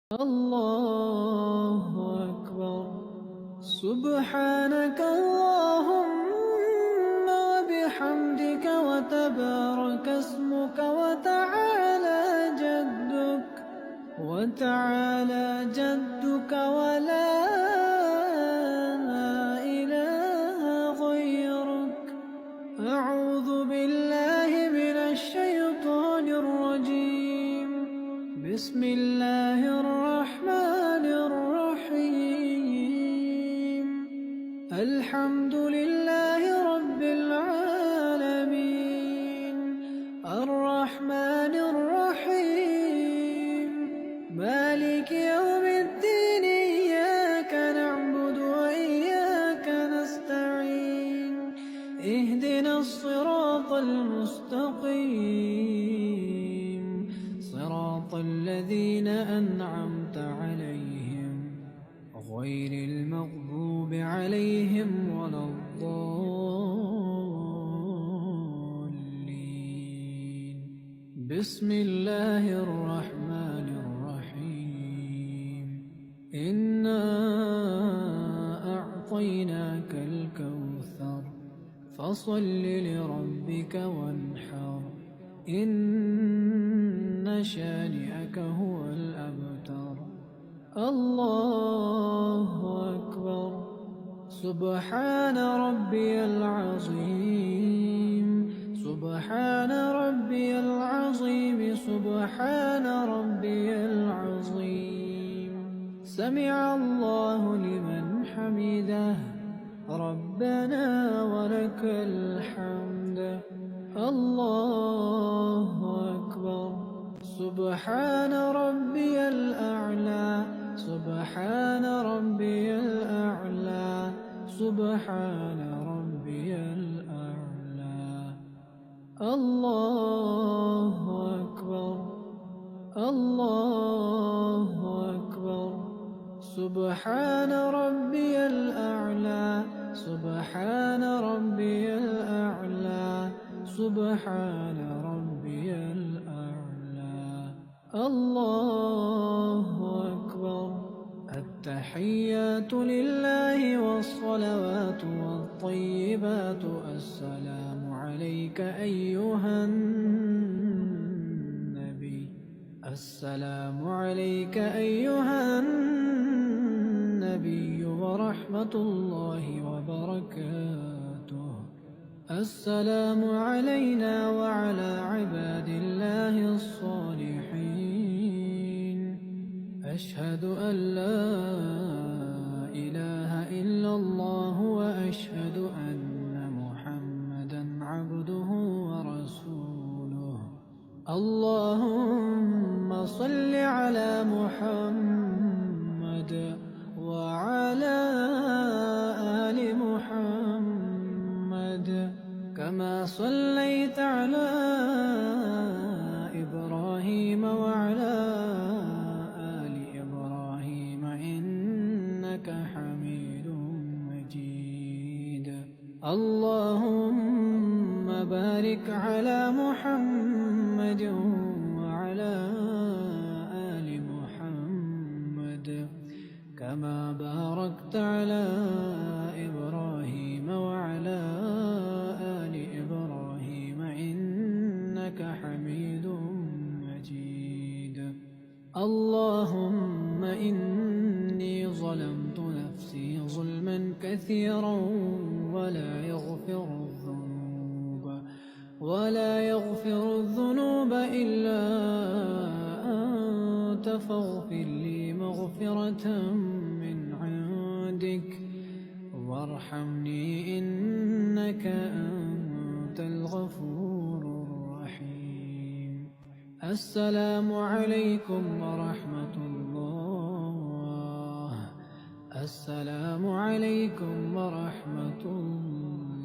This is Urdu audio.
الله أكبر. سبحانك اللهم وبحمدك وتبارك اسمك وتعالى جدك ولا إله غيرك. أعوذ بالله من الشيطان الرجيم. بسم الله الرحمن الرحيم. الحمد لله رب العالمين الرحمن الرحيم مالك يوم الدين. إياك نعبد وإياك نستعين. اهدنا الصراط المستقيم صراط الذين أنعمت عليهم غير المغضوب عليهم ولا الضالين. بسم الله الرحمن الرحيم. إنا أعطيناك الكوثر فصل لربك وانحر. إن شانئك هو الأبتر. الله أكبر. سبحان ربي العظيم. سبحان ربي العظيم. سبحان ربي العظيم. سمع الله لمن حمده. ربنا ولك الحمد. الله أكبر. سبحان ربي الأعلى. سبحان ربي الأعلى. سبحان ربي الأعلى. الله أكبر. الله أكبر. سبحان ربي الأعلى. سبحان ربي الأعلى. سبحان ربي الأعلى. الله أكبر. التحيات لله والصلوات والطيبات. السلام عليك أيها النبي. السلام عليك أيها النبي ورحمة الله وبركاته. السلام علينا وعلى عباد الله الصالحين. أشهد أن لا إله إلا الله وأشهد أن محمدا عبده ورسوله. اللهم صل على محمد وعلى آل محمد كما صليت على إبراهيم وعلى آل إبراهيم إنك حميد مجيد. اللهم بارك على محمد وعلى آل محمد كما باركت على إبراهيم وعلى آل إبراهيم إنك حميد مجيد. اللهم إني ظلمت نفسي ظلما كثيرا ولا يغفر الذنوب إلا أنت فاغفر لي مغفرة من عندك وارحمني إنك أنت الغفور الرحيم. السلام عليكم ورحمة الله. السلام عليكم ورحمة الله.